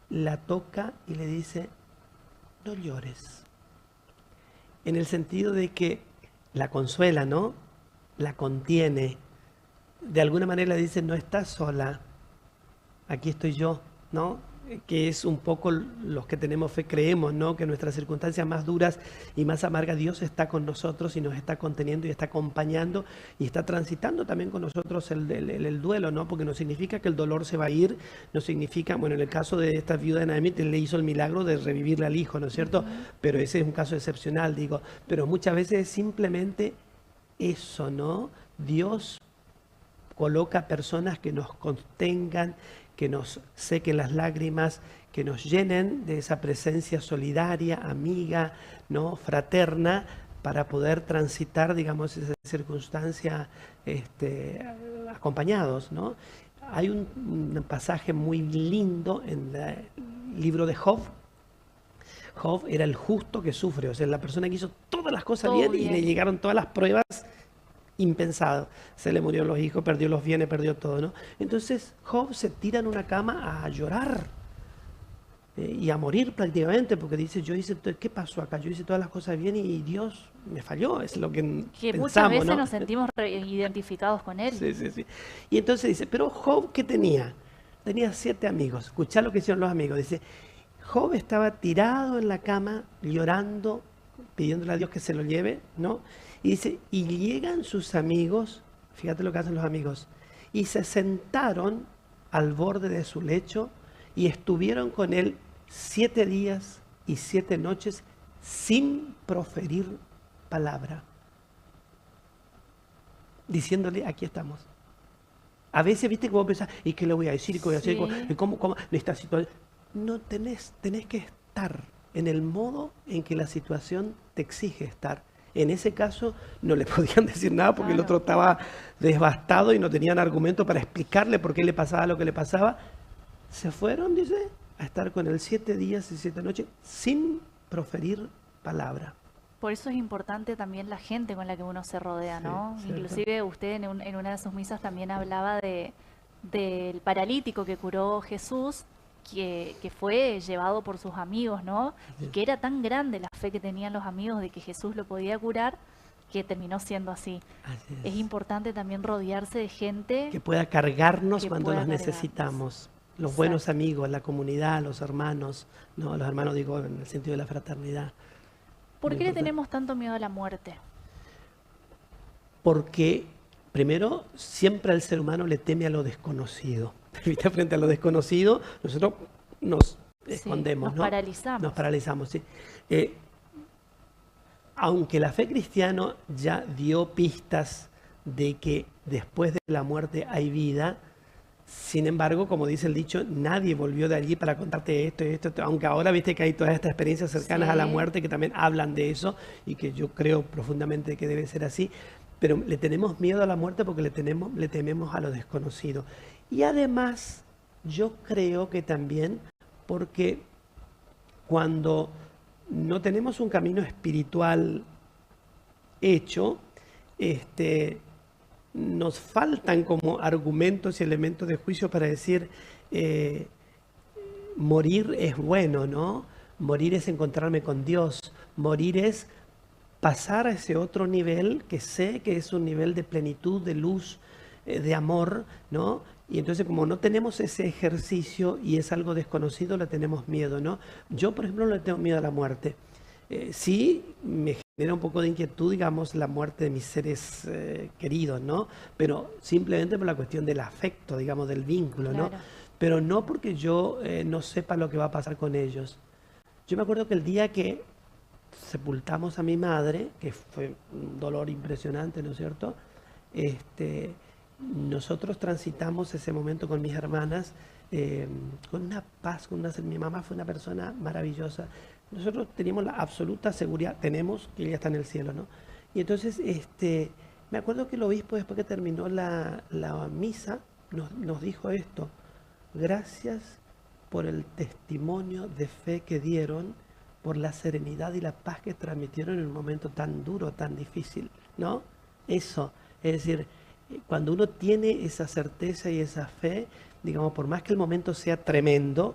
la toca y le dice, no llores. En el sentido de que la consuela, ¿no? La contiene. De alguna manera le dice, no estás sola, aquí estoy yo, ¿no? Que es un poco los que tenemos fe, creemos, ¿no? Que en nuestras circunstancias más duras y más amargas Dios está con nosotros y nos está conteniendo y está acompañando y está transitando también con nosotros el duelo, ¿no? Porque no significa que el dolor se va a ir, no significa, bueno, en el caso de esta viuda de Naamí, él le hizo el milagro de revivirle al hijo, ¿no es cierto? Pero ese es un caso excepcional, digo. Pero muchas veces es simplemente eso, ¿no? Dios coloca personas que nos contengan, que nos sequen las lágrimas, que nos llenen de esa presencia solidaria, amiga, ¿no? Fraterna, para poder transitar, digamos, esa circunstancia acompañados, ¿no? Hay un pasaje muy lindo en el libro de Job. Job era el justo que sufre, o sea, la persona que hizo todas las cosas bien y le llegaron todas las pruebas impensado. Se le murieron los hijos, perdió los bienes, perdió todo, ¿no? Entonces Job se tira en una cama a llorar y a morir prácticamente, porque dice, ¿qué pasó acá? Yo hice todas las cosas bien y Dios me falló, es lo que pensamos, muchas veces, ¿no? nos sentimos identificados con él. Sí. Y entonces dice, pero Job, ¿qué tenía? Tenía 7 amigos. Escuchá lo que hicieron los amigos. Dice, Job estaba tirado en la cama, llorando, pidiéndole a Dios que se lo lleve, ¿no? Y dice, y llegan sus amigos, fíjate lo que hacen los amigos, y se sentaron al borde de su lecho y estuvieron con él 7 días y 7 noches sin proferir palabra, diciéndole, aquí estamos. A veces, viste, como pensás, ¿y qué le voy a decir? ¿Qué voy a hacer? ¿Y cómo esta situación? No tenés que estar en el modo en que la situación te exige estar. En ese caso no le podían decir nada porque el otro estaba devastado y no tenían argumento para explicarle por qué le pasaba lo que le pasaba. Se fueron, dice, a estar con él 7 días y 7 noches sin proferir palabra. Por eso es importante también la gente con la que uno se rodea, ¿no? Sí, inclusive usted en una de sus misas también hablaba del paralítico que curó Jesús, que fue llevado por sus amigos, ¿no? Y que era tan grande la fe que tenían los amigos de que Jesús lo podía curar, que terminó siendo así. Es importante también rodearse de gente que pueda cargarnos cuando los necesitamos. Los buenos amigos, la comunidad, los hermanos, no, los hermanos digo en el sentido de la fraternidad. ¿Por qué le tenemos tanto miedo a la muerte? Porque primero, siempre al ser humano le teme a lo desconocido. Frente a lo desconocido, nosotros nos escondemos, nos ¿no? paralizamos. Nos paralizamos, sí. aunque la fe cristiana ya dio pistas de que después de la muerte hay vida, sin embargo, como dice el dicho, nadie volvió de allí para contarte esto, aunque ahora viste que hay todas estas experiencias cercanas a la muerte que también hablan de eso y que yo creo profundamente que debe ser así, pero le tenemos miedo a la muerte porque le tememos a lo desconocido. Y además, yo creo que también porque cuando no tenemos un camino espiritual hecho, nos faltan como argumentos y elementos de juicio para decir morir es bueno, ¿no? Morir es encontrarme con Dios, morir es pasar a ese otro nivel que sé que es un nivel de plenitud, de luz, de amor, ¿no? Y entonces como no tenemos ese ejercicio y es algo desconocido, le tenemos miedo, ¿no? Yo, por ejemplo, no le tengo miedo a la muerte. Sí me genera un poco de inquietud, digamos, la muerte de mis seres queridos, ¿no? Pero simplemente por la cuestión del afecto, digamos, del vínculo, ¿no? Claro. Pero no porque yo no sepa lo que va a pasar con ellos. Yo me acuerdo que el día que sepultamos a mi madre, que fue un dolor impresionante, ¿no es cierto? Nosotros transitamos ese momento con mis hermanas con una paz, mi mamá fue una persona maravillosa. Nosotros teníamos la absoluta seguridad, tenemos que ella está en el cielo, ¿no? Y entonces, me acuerdo que el obispo, después que terminó la misa, nos dijo esto: gracias por el testimonio de fe que dieron, por la serenidad y la paz que transmitieron en un momento tan duro, tan difícil, ¿no? Eso, es decir, cuando uno tiene esa certeza y esa fe, digamos, por más que el momento sea tremendo,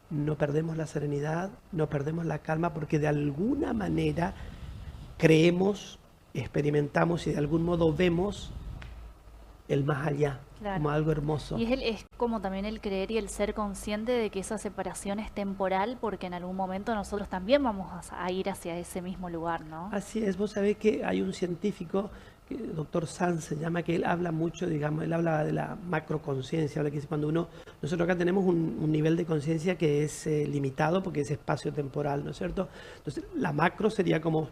no perdemos la serenidad, no perdemos la calma, porque de alguna manera creemos, experimentamos y de algún modo vemos el más allá, Claro. como algo hermoso. Y es como también el creer y el ser consciente de que esa separación es temporal, porque en algún momento nosotros también vamos a ir hacia ese mismo lugar, ¿no? Así es, vos sabés que hay un científico, doctor Sanz se llama, que él habla mucho, digamos, él habla de la macroconciencia, habla que es cuando nosotros acá tenemos un nivel de conciencia que es limitado porque es espacio-temporal, ¿no es cierto? Entonces, la macro sería como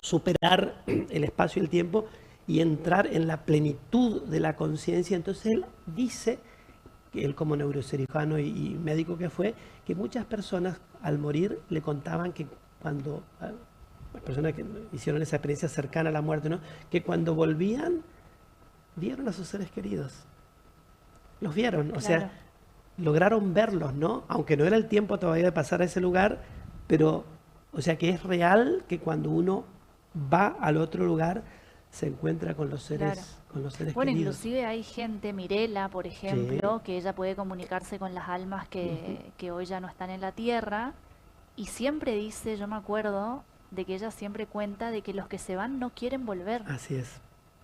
superar el espacio y el tiempo y entrar en la plenitud de la conciencia. Entonces, él dice, que él como neurocirujano y médico que fue, que muchas personas al morir le contaban que cuando las personas que hicieron esa experiencia cercana a la muerte, ¿no? Que cuando volvían, vieron a sus seres queridos. Los vieron, o sea, Claro. lograron verlos, ¿no? Aunque no era el tiempo todavía de pasar a ese lugar, pero, o sea, que es real que cuando uno va al otro lugar, se encuentra con los seres, Claro. con los seres Bueno, queridos. inclusive hay gente, Mirela, por Sí. ejemplo, que ella puede comunicarse con las almas que hoy ya no están en la tierra, y siempre dice, yo me acuerdo, de que ella siempre cuenta de que los que se van no quieren volver, Así es,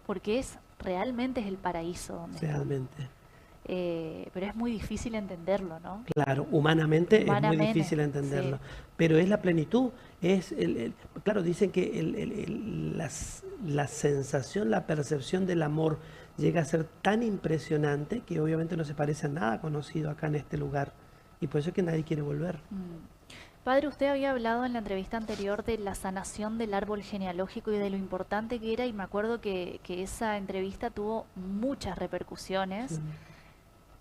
porque realmente es el paraíso donde están. realmente. Pero es muy difícil entenderlo, ¿no? Claro, humanamente es muy Humanamente, difícil entenderlo, sí. pero es la plenitud, claro, dicen que la sensación, la percepción del amor llega a ser tan impresionante que obviamente no se parece a nada conocido acá en este lugar, y por eso es que nadie quiere volver. Padre, usted había hablado en la entrevista anterior de la sanación del árbol genealógico y de lo importante que era, y me acuerdo que esa entrevista tuvo muchas repercusiones.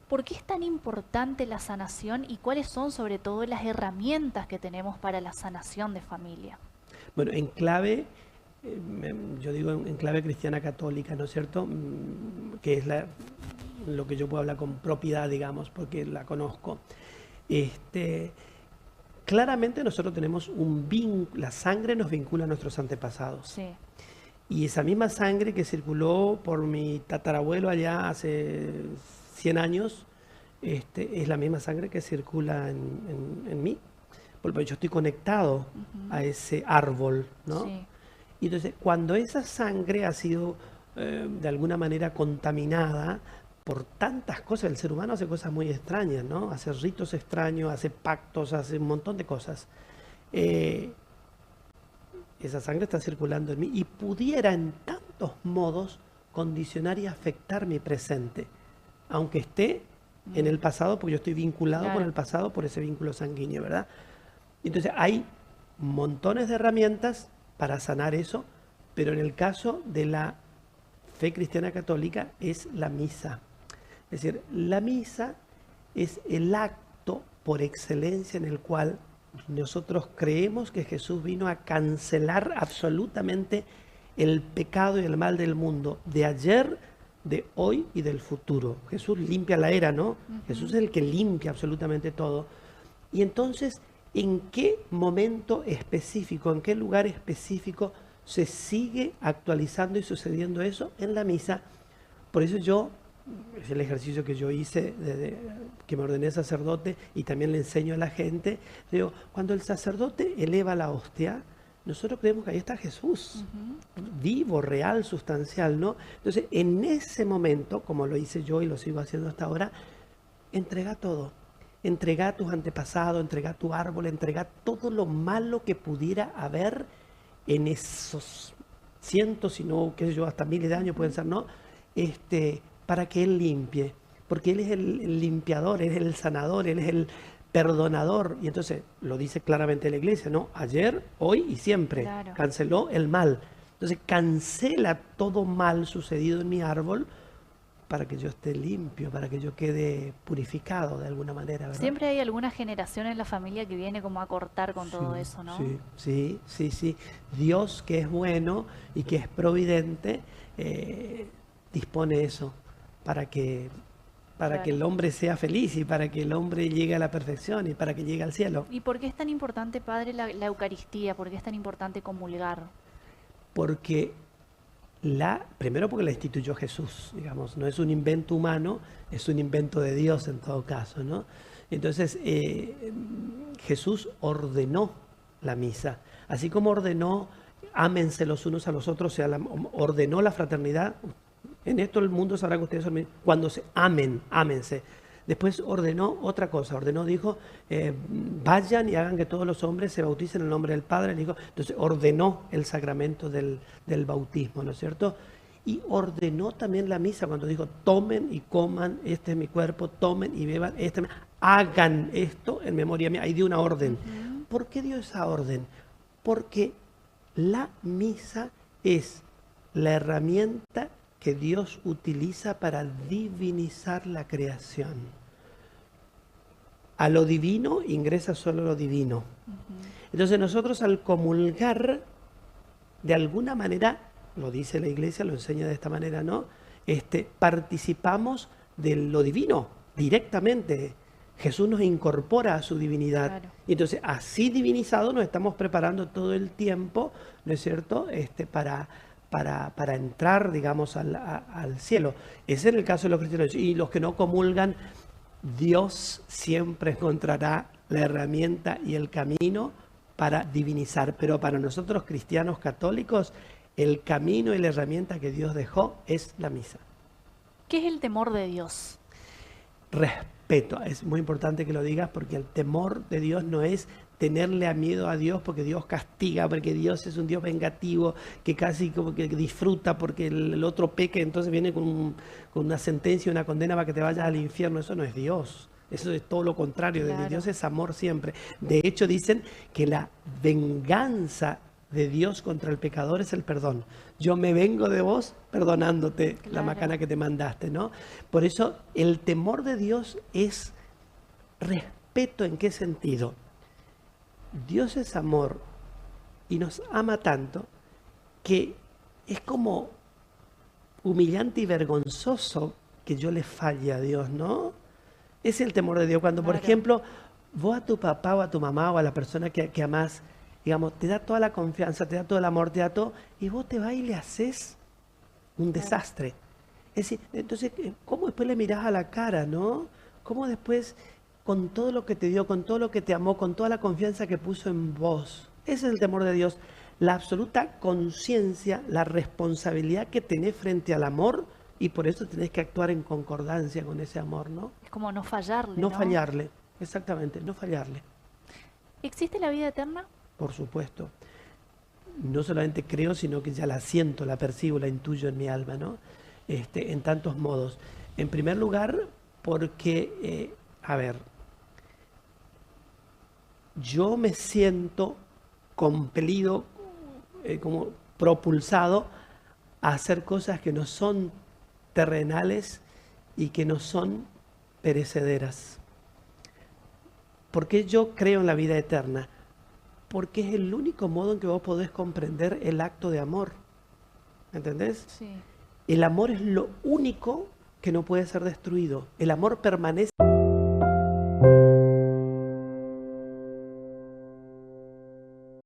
¿Por qué es tan importante la sanación y cuáles son sobre todo las herramientas que tenemos para la sanación de familia? Bueno, en clave, yo digo en clave cristiana católica, ¿no es cierto? Que es lo que yo puedo hablar con propiedad, digamos, porque la conozco. Claramente nosotros tenemos la sangre nos vincula a nuestros antepasados. Sí, Y esa misma sangre que circuló por mi tatarabuelo allá hace 100 años, es la misma sangre que circula en mí. Porque yo estoy conectado a ese árbol, ¿no? sí, Y entonces, cuando esa sangre ha sido de alguna manera contaminada por tantas cosas, el ser humano hace cosas muy extrañas, ¿no? Hace ritos extraños, hace pactos, hace un montón de cosas. Esa sangre está circulando en mí y pudiera en tantos modos condicionar y afectar mi presente, aunque esté en el pasado, porque yo estoy vinculado con claro. el pasado por ese vínculo sanguíneo, ¿verdad? Entonces hay montones de herramientas para sanar eso, pero en el caso de la fe cristiana católica es la misa. Es decir, la misa es el acto por excelencia en el cual nosotros creemos que Jesús vino a cancelar absolutamente el pecado y el mal del mundo, de ayer, de hoy y del futuro. Jesús limpia la era, ¿no? Jesús es el que limpia absolutamente todo. Y entonces, ¿en qué momento específico, en qué lugar específico se sigue actualizando y sucediendo eso? En la misa. Por eso es el ejercicio que yo hice desde que me ordené sacerdote y también le enseño a la gente. Digo, cuando el sacerdote eleva la hostia, nosotros creemos que ahí está Jesús, vivo, real, sustancial, ¿no? Entonces, en ese momento, como lo hice yo y lo sigo haciendo hasta ahora, entrega todo. Entrega tus antepasados, entrega tu árbol, entrega todo lo malo que pudiera haber en esos cientos, si no, qué sé yo, hasta miles de años pueden ser, ¿no? Para que Él limpie, porque Él es el limpiador, Él es el sanador, Él es el perdonador. Y entonces lo dice claramente la iglesia, ¿no? Ayer, hoy y siempre. Claro. Canceló el mal. Entonces cancela todo mal sucedido en mi árbol para que yo esté limpio, para que yo quede purificado de alguna manera, ¿verdad? Siempre hay alguna generación en la familia que viene como a cortar con todo eso, ¿no? Sí. Dios, que es bueno y que es providente, dispone eso para que el hombre sea feliz y para que el hombre llegue a la perfección y para que llegue al cielo. ¿Y por qué es tan importante, Padre, la Eucaristía? ¿Por qué es tan importante comulgar? Porque primero porque la instituyó Jesús, digamos, no es un invento humano, es un invento de Dios en todo caso, ¿no? Entonces, Jesús ordenó la misa, así como ordenó, ámense los unos a los otros, o sea, ordenó la fraternidad. En esto el mundo sabrá que ustedes son cuando se amen, ámense. Después ordenó otra cosa, dijo, vayan y hagan que todos los hombres se bauticen en el nombre del Padre, del Hijo. Entonces ordenó el sacramento del bautismo, ¿no es cierto? Y ordenó también la misa cuando dijo, tomen y coman, este es mi cuerpo, tomen y beban, hagan esto en memoria mía. Ahí dio una orden. ¿Por qué dio esa orden? Porque la misa es la herramienta que Dios utiliza para divinizar la creación. A lo divino ingresa solo lo divino. Entonces nosotros al comulgar, de alguna manera, lo dice la iglesia, lo enseña de esta manera, ¿no? Participamos de lo divino directamente. Jesús nos incorpora a su divinidad. Claro. Y entonces, así divinizado, nos estamos preparando todo el tiempo, ¿no es cierto?, para entrar, digamos, al cielo. Ese es el caso de los cristianos. Y los que no comulgan, Dios siempre encontrará la herramienta y el camino para divinizar. Pero para nosotros cristianos católicos, el camino y la herramienta que Dios dejó es la misa. ¿Qué es el temor de Dios? Respeto. Es muy importante que lo digas porque el temor de Dios no es tenerle miedo a Dios porque Dios castiga, porque Dios es un Dios vengativo que casi como que disfruta porque el otro peca, entonces viene con una sentencia, una condena para que te vayas al infierno. Eso no es Dios. Eso es todo lo contrario. Claro. Dios es amor siempre. De hecho dicen que la venganza de Dios contra el pecador es el perdón. Yo me vengo de vos perdonándote, claro, la macana que te mandaste, ¿no? Por eso el temor de Dios es respeto. ¿En qué sentido? Dios es amor y nos ama tanto que es como humillante y vergonzoso que yo le falle a Dios, ¿no? Es el temor de Dios. Cuando, claro, por ejemplo, vos a tu papá o a tu mamá o a la persona que amás, digamos, te da toda la confianza, te da todo el amor, te da todo, y vos te vas y le haces un desastre. Es decir, entonces, ¿cómo después le mirás a la cara, no? ¿Cómo después, con todo lo que te dio, con todo lo que te amó, con toda la confianza que puso en vos? Ese es el temor de Dios. La absoluta conciencia, la responsabilidad que tenés frente al amor, y por eso tenés que actuar en concordancia con ese amor, ¿no? Es como no fallarle, ¿no? No fallarle, exactamente, no fallarle. ¿Existe la vida eterna? Por supuesto. No solamente creo, sino que ya la siento, la percibo, la intuyo en mi alma, ¿no? En tantos modos. En primer lugar, porque, yo me siento compelido, como propulsado a hacer cosas que no son terrenales y que no son perecederas. ¿Por qué yo creo en la vida eterna? Porque es el único modo en que vos podés comprender el acto de amor. ¿Entendés? Sí. El amor es lo único que no puede ser destruido. El amor permanece.